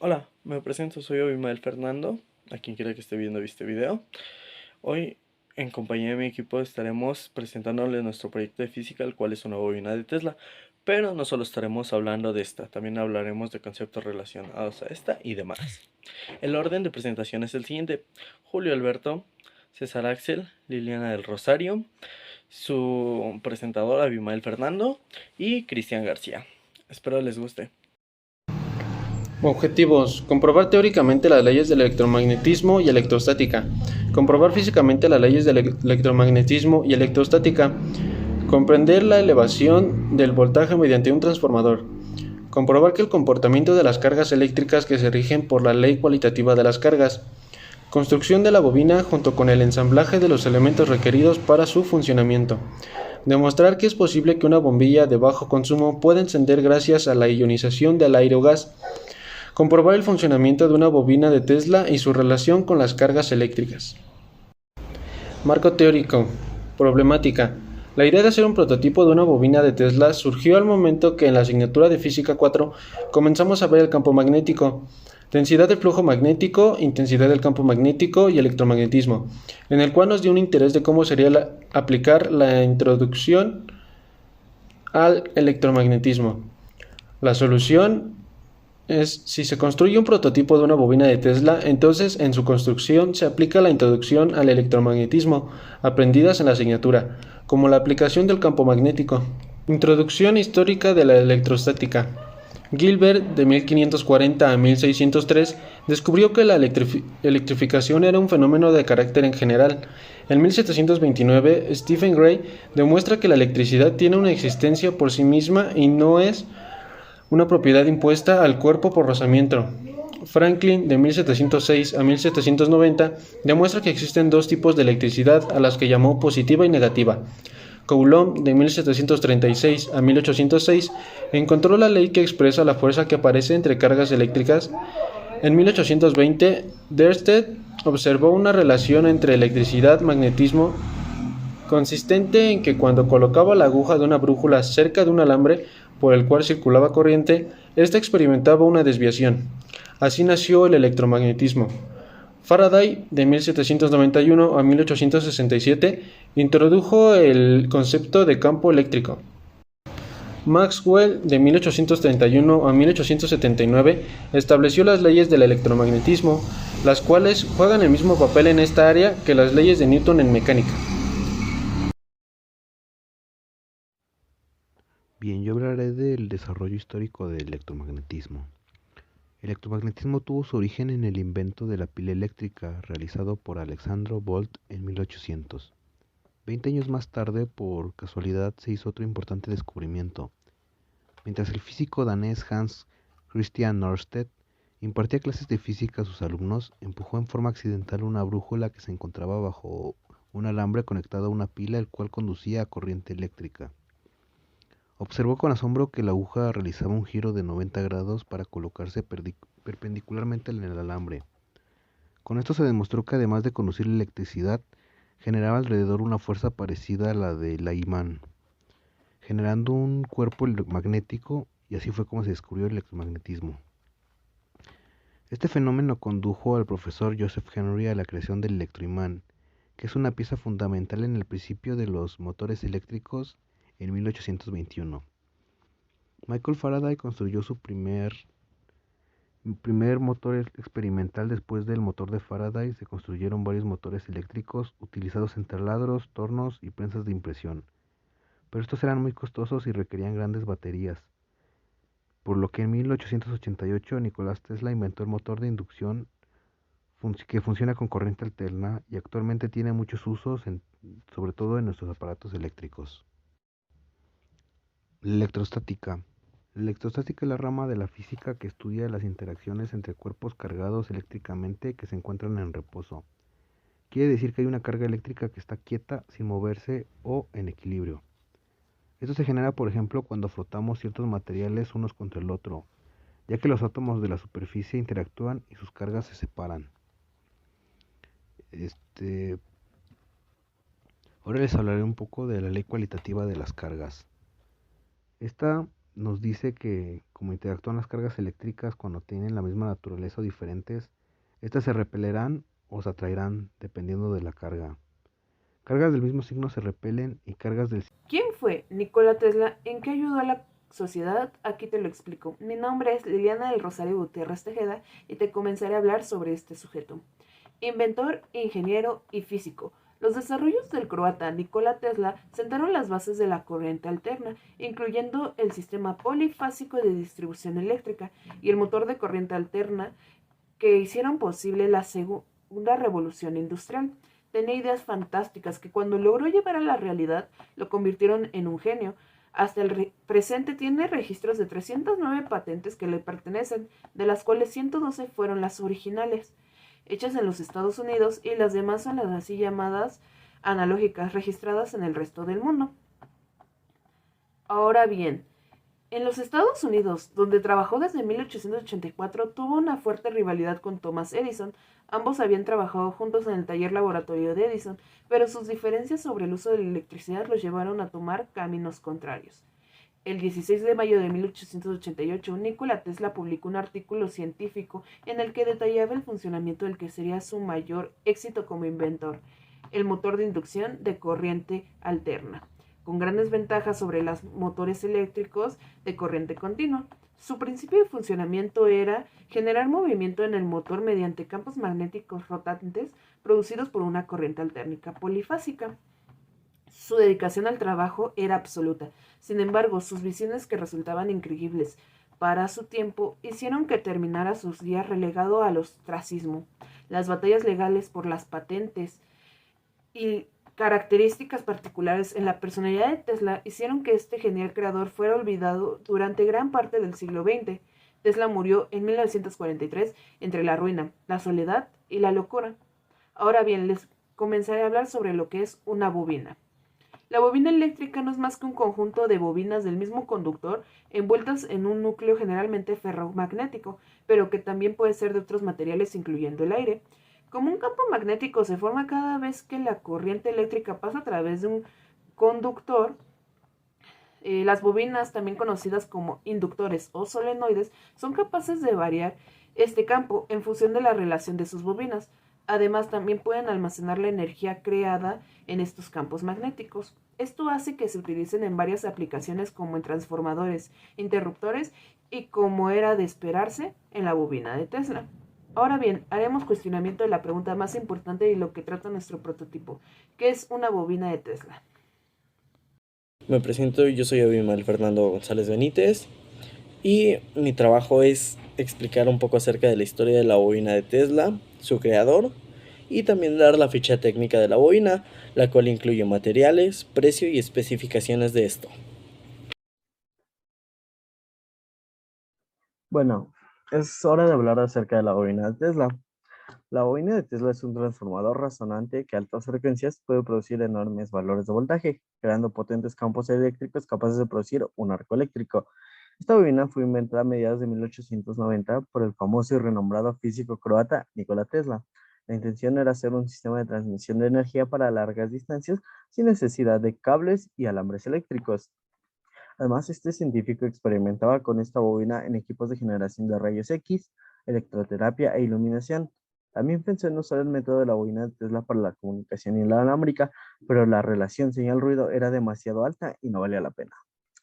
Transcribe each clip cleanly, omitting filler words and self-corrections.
Hola, me presento, soy Abimael Fernando, a quien quiera que esté viendo este video. Hoy, en compañía de mi equipo, estaremos presentándole nuestro proyecto de física, el cual es una bobina de Tesla. Pero no solo estaremos hablando de esta, también hablaremos de conceptos relacionados a esta y demás. El orden de presentación es el siguiente: Julio Alberto, César Axel, Liliana del Rosario, su presentador Abimael Fernando y Cristian García. Espero les guste. Objetivos: comprobar teóricamente las leyes del electromagnetismo y electrostática, comprobar físicamente las leyes del electromagnetismo y electrostática, comprender la elevación del voltaje mediante un transformador, comprobar que el comportamiento de las cargas eléctricas que se rigen por la ley cualitativa de las cargas, construcción de la bobina junto con el ensamblaje de los elementos requeridos para su funcionamiento, demostrar que es posible que una bombilla de bajo consumo pueda encender gracias a la ionización del aire o gas, comprobar el funcionamiento de una bobina de Tesla y su relación con las cargas eléctricas. Marco teórico. Problemática. La idea de hacer un prototipo de una bobina de Tesla surgió al momento que en la asignatura de Física 4 comenzamos a ver el campo magnético, densidad del flujo magnético, intensidad del campo magnético y electromagnetismo, en el cual nos dio un interés de cómo sería aplicar la introducción al electromagnetismo. La solución es: si se construye un prototipo de una bobina de Tesla, entonces en su construcción se aplica la introducción al electromagnetismo, aprendidas en la asignatura, como la aplicación del campo magnético. Introducción histórica de la electrostática. Gilbert, de 1540 a 1603, descubrió que la electrificación era un fenómeno de carácter en general. En 1729, Stephen Gray demuestra que la electricidad tiene una existencia por sí misma y no es una propiedad impuesta al cuerpo por rozamiento. Franklin, de 1706 a 1790, demuestra que existen dos tipos de electricidad, a las que llamó positiva y negativa. Coulomb, de 1736 a 1806, encontró la ley que expresa la fuerza que aparece entre cargas eléctricas. En 1820, Ørsted observó una relación entre electricidad y magnetismo consistente en que cuando colocaba la aguja de una brújula cerca de un alambre por el cual circulaba corriente, ésta experimentaba una desviación. Así nació el electromagnetismo. Faraday, de 1791 a 1867, introdujo el concepto de campo eléctrico. Maxwell, de 1831 a 1879, estableció las leyes del electromagnetismo, las cuales juegan el mismo papel en esta área que las leyes de Newton en mecánica. Bien, yo hablaré del desarrollo histórico del electromagnetismo. El electromagnetismo tuvo su origen en el invento de la pila eléctrica realizado por Alexandre Volt en 1800. 20 años más tarde, por casualidad, se hizo otro importante descubrimiento. Mientras el físico danés Hans Christian Ørsted impartía clases de física a sus alumnos, empujó en forma accidental una brújula que se encontraba bajo un alambre conectado a una pila, el cual conducía a corriente eléctrica. Observó con asombro que la aguja realizaba un giro de 90 grados para colocarse perpendicularmente en el alambre. Con esto se demostró que, además de conducir la electricidad, generaba alrededor una fuerza parecida a la de la imán, generando un cuerpo magnético, y así fue como se descubrió el electromagnetismo. Este fenómeno condujo al profesor Joseph Henry a la creación del electroimán, que es una pieza fundamental en el principio de los motores eléctricos en 1821. Michael Faraday construyó su primer motor experimental. Después del motor de Faraday se construyeron varios motores eléctricos utilizados en taladros, tornos y prensas de impresión, pero estos eran muy costosos y requerían grandes baterías, por lo que en 1888 Nicolás Tesla inventó el motor de inducción que funciona con corriente alterna y actualmente tiene muchos usos, sobre todo en nuestros aparatos eléctricos. La electrostática. La electrostática es la rama de la física que estudia las interacciones entre cuerpos cargados eléctricamente que se encuentran en reposo. Quiere decir que hay una carga eléctrica que está quieta, sin moverse o en equilibrio. Esto se genera, por ejemplo, cuando frotamos ciertos materiales unos contra el otro, ya que los átomos de la superficie interactúan y sus cargas se separan. Ahora les hablaré un poco de la ley cualitativa de las cargas. Esta nos dice que como interactúan las cargas eléctricas cuando tienen la misma naturaleza o diferentes, estas se repelerán o se atraerán dependiendo de la carga. Cargas del mismo signo se repelen y cargas del... ¿Quién fue Nikola Tesla? ¿En qué ayudó a la sociedad? Aquí te lo explico. Mi nombre es Liliana del Rosario Gutiérrez Tejeda y te comenzaré a hablar sobre este sujeto. Inventor, ingeniero y físico. Los desarrollos del croata Nikola Tesla sentaron las bases de la corriente alterna, incluyendo el sistema polifásico de distribución eléctrica y el motor de corriente alterna que hicieron posible la segunda revolución industrial. Tenía ideas fantásticas que cuando logró llevar a la realidad lo convirtieron en un genio. Hasta el presente tiene registros de 309 patentes que le pertenecen, de las cuales 112 fueron las originales, hechas en los Estados Unidos, y las demás son las así llamadas analógicas, registradas en el resto del mundo. Ahora bien, en los Estados Unidos, donde trabajó desde 1884, tuvo una fuerte rivalidad con Thomas Edison. Ambos habían trabajado juntos en el taller laboratorio de Edison, pero sus diferencias sobre el uso de la electricidad los llevaron a tomar caminos contrarios. El 16 de mayo de 1888, Nikola Tesla publicó un artículo científico en el que detallaba el funcionamiento del que sería su mayor éxito como inventor, el motor de inducción de corriente alterna, con grandes ventajas sobre los motores eléctricos de corriente continua. Su principio de funcionamiento era generar movimiento en el motor mediante campos magnéticos rotantes producidos por una corriente alterna polifásica. Su dedicación al trabajo era absoluta. Sin embargo, sus visiones, que resultaban increíbles para su tiempo, hicieron que terminara sus días relegado al ostracismo. Las batallas legales por las patentes y características particulares en la personalidad de Tesla hicieron que este genial creador fuera olvidado durante gran parte del siglo XX. Tesla murió en 1943 entre la ruina, la soledad y la locura. Ahora bien, les comenzaré a hablar sobre lo que es una bobina. La bobina eléctrica no es más que un conjunto de bobinas del mismo conductor envueltas en un núcleo generalmente ferromagnético, pero que también puede ser de otros materiales incluyendo el aire. Como un campo magnético se forma cada vez que la corriente eléctrica pasa a través de un conductor, las bobinas, también conocidas como inductores o solenoides, son capaces de variar este campo en función de la relación de sus bobinas. Además, también pueden almacenar la energía creada en estos campos magnéticos. Esto hace que se utilicen en varias aplicaciones, como en transformadores, interruptores y, como era de esperarse, en la bobina de Tesla. Ahora bien, haremos cuestionamiento de la pregunta más importante y lo que trata nuestro prototipo. ¿Qué es una bobina de Tesla? Me presento, yo soy Abimael Fernando González Benítez y mi trabajo es explicar un poco acerca de la historia de la bobina de Tesla, su creador, y también dar la ficha técnica de la bobina, la cual incluye materiales, precio y especificaciones de esto. Bueno, es hora de hablar acerca de la bobina de Tesla. La bobina de Tesla es un transformador resonante que a altas frecuencias puede producir enormes valores de voltaje, creando potentes campos eléctricos capaces de producir un arco eléctrico. Esta bobina fue inventada a mediados de 1890 por el famoso y renombrado físico croata Nikola Tesla. La intención era hacer un sistema de transmisión de energía para largas distancias sin necesidad de cables y alambres eléctricos. Además, este científico experimentaba con esta bobina en equipos de generación de rayos X, electroterapia e iluminación. También pensó en usar el método de la bobina de Tesla para la comunicación inalámbrica, pero la relación señal-ruido era demasiado alta y no valía la pena.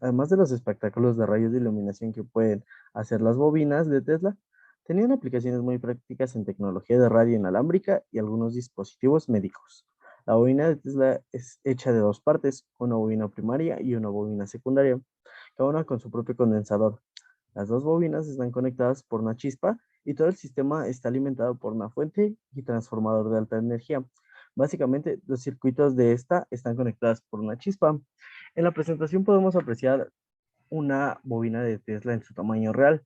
Además de los espectáculos de rayos de iluminación que pueden hacer las bobinas de Tesla, tenían aplicaciones muy prácticas en tecnología de radio inalámbrica y algunos dispositivos médicos. La bobina de Tesla es hecha de dos partes, una bobina primaria y una bobina secundaria, cada una con su propio condensador. Las dos bobinas están conectadas por una chispa y todo el sistema está alimentado por una fuente y transformador de alta energía. Básicamente, los circuitos de esta están conectados por una chispa. En la presentación podemos apreciar una bobina de Tesla en su tamaño real.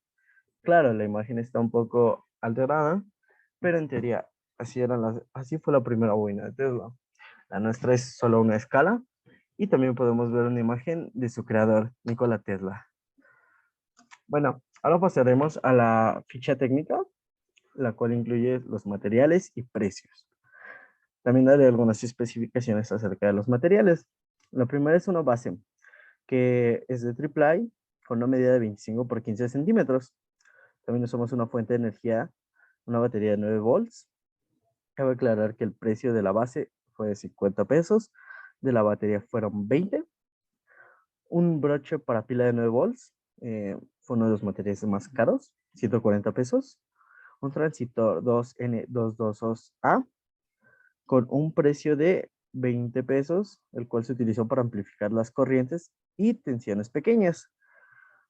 Claro, la imagen está un poco alterada, pero en teoría así fue la primera bobina de Tesla. La nuestra es solo una escala y también podemos ver una imagen de su creador, Nikola Tesla. Bueno, ahora pasaremos a la ficha técnica, la cual incluye los materiales y precios. También daré algunas especificaciones acerca de los materiales. La primera es una base, que es de AAA con una medida de 25 por 15 centímetros. También usamos una fuente de energía, una batería de 9 volts. Cabe aclarar que el precio de la base fue de 50 pesos, de la batería fueron 20. Un broche para pila de 9 volts, fue uno de los materiales más caros, 140 pesos. Un transistor 2N222A con un precio de 20 pesos, el cual se utilizó para amplificar las corrientes y tensiones pequeñas.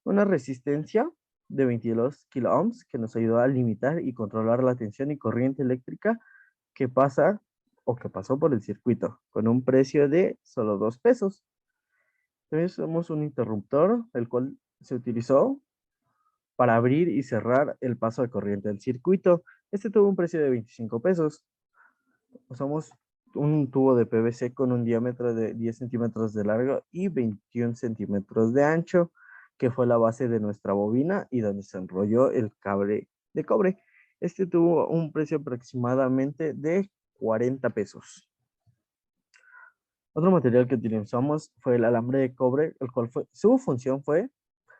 Una resistencia de 22 kiloohms que nos ayudó a limitar y controlar la tensión y corriente eléctrica que pasa o que pasó por el circuito, con un precio de solo 2 pesos. También usamos un interruptor, el cual se utilizó para abrir y cerrar el paso de corriente del circuito. Este tuvo un precio de 25 pesos. Usamos un tubo de PVC con un diámetro de 10 centímetros de largo y 21 centímetros de ancho, que fue la base de nuestra bobina y donde se enrolló el cable de cobre. Este tuvo un precio aproximadamente de 40 pesos. Otro material que utilizamos fue el alambre de cobre, el cual su función fue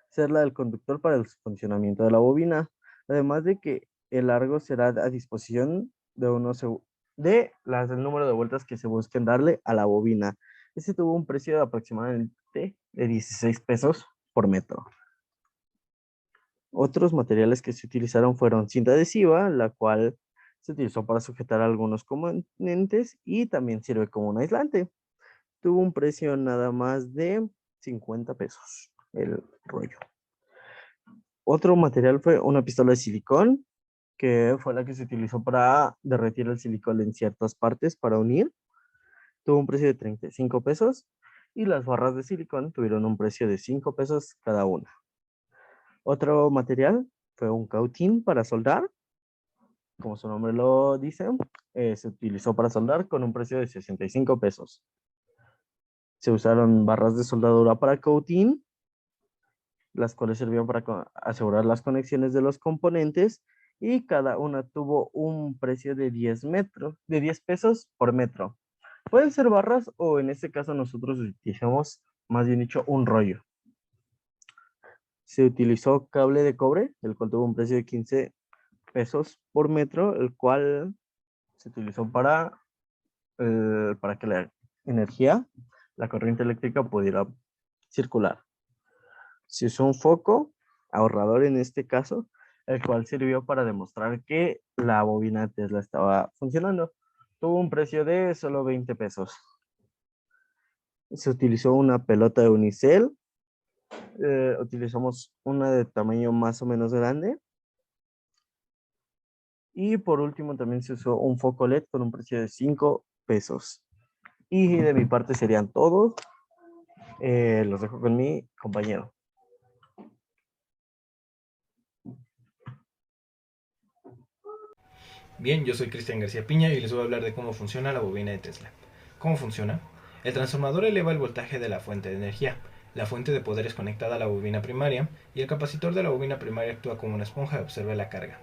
ser la del conductor para el funcionamiento de la bobina, además de que el largo será a disposición de el número de vueltas que se busquen darle a la bobina. Este tuvo un precio de aproximadamente de 16 pesos por metro. Otros materiales que se utilizaron fueron cinta adhesiva, la cual se utilizó para sujetar algunos componentes y también sirve como un aislante. Tuvo un precio nada más de 50 pesos el rollo. Otro material fue una pistola de silicón, que fue la que se utilizó para derretir el silicón en ciertas partes para unir. Tuvo un precio de 35 pesos y las barras de silicón tuvieron un precio de 5 pesos cada una. Otro material fue un cautín para soldar, como su nombre lo dice, se utilizó para soldar con un precio de 65 pesos. Se usaron barras de soldadura para cautín, las cuales servían para asegurar las conexiones de los componentes y cada una tuvo un precio de 10 pesos por metro. Pueden ser barras o en este caso nosotros utilizamos, más bien dicho, un rollo. Se utilizó cable de cobre, el cual tuvo un precio de 15 pesos por metro, el cual se utilizó para que la energía, la corriente eléctrica pudiera circular. Se usó un foco ahorrador en este caso, el cual sirvió para demostrar que la bobina Tesla estaba funcionando. Tuvo un precio de solo 20 pesos. Se utilizó una pelota de unicel. Utilizamos una de tamaño más o menos grande. Y por último también se usó un foco LED con un precio de 5 pesos. Y de mi parte serían todos. Los dejo con mi compañero. Bien, yo soy Cristian García Piña y les voy a hablar de cómo funciona la bobina de Tesla. ¿Cómo funciona? El transformador eleva el voltaje de la fuente de energía. La fuente de poder es conectada a la bobina primaria y el capacitor de la bobina primaria actúa como una esponja y absorbe la carga.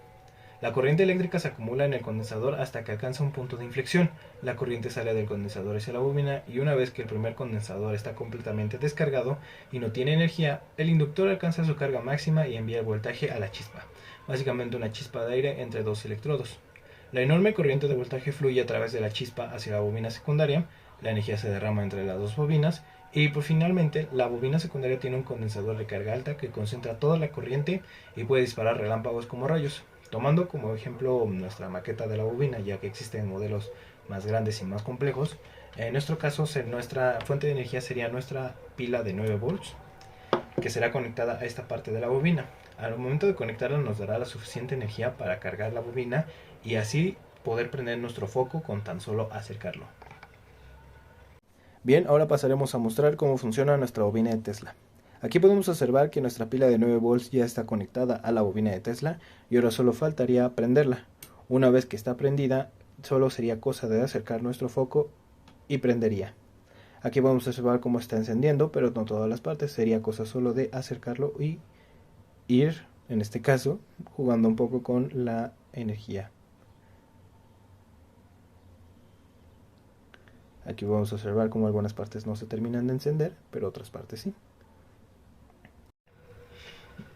La corriente eléctrica se acumula en el condensador hasta que alcanza un punto de inflexión. La corriente sale del condensador hacia la bobina y una vez que el primer condensador está completamente descargado y no tiene energía, el inductor alcanza su carga máxima y envía el voltaje a la chispa, básicamente una chispa de aire entre dos electrodos. La enorme corriente de voltaje fluye a través de la chispa hacia la bobina secundaria, la energía se derrama entre las dos bobinas y finalmente la bobina secundaria tiene un condensador de carga alta que concentra toda la corriente y puede disparar relámpagos como rayos. Tomando como ejemplo nuestra maqueta de la bobina, ya que existen modelos más grandes y más complejos, en nuestro caso nuestra fuente de energía sería nuestra pila de 9 volts, que será conectada a esta parte de la bobina. Al momento de conectarla nos dará la suficiente energía para cargar la bobina y así poder prender nuestro foco con tan solo acercarlo. Bien, ahora pasaremos a mostrar cómo funciona nuestra bobina de Tesla. Aquí podemos observar que nuestra pila de 9 volts ya está conectada a la bobina de Tesla y ahora solo faltaría prenderla. Una vez que está prendida, solo sería cosa de acercar nuestro foco y prendería. Aquí vamos a observar cómo está encendiendo, pero no todas las partes, sería cosa solo de acercarlo y ir, en este caso, jugando un poco con la energía. Aquí vamos a observar cómo algunas partes no se terminan de encender, pero otras partes sí.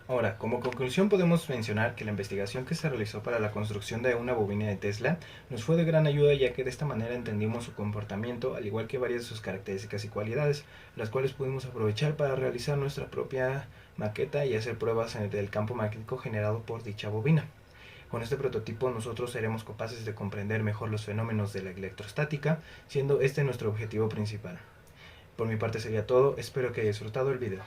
Ahora, como conclusión podemos mencionar que la investigación que se realizó para la construcción de una bobina de Tesla nos fue de gran ayuda, ya que de esta manera entendimos su comportamiento, al igual que varias de sus características y cualidades, las cuales pudimos aprovechar para realizar nuestra propia maqueta y hacer pruebas del campo magnético generado por dicha bobina. Con este prototipo nosotros seremos capaces de comprender mejor los fenómenos de la electrostática, siendo este nuestro objetivo principal. Por mi parte sería todo, espero que haya disfrutado el video.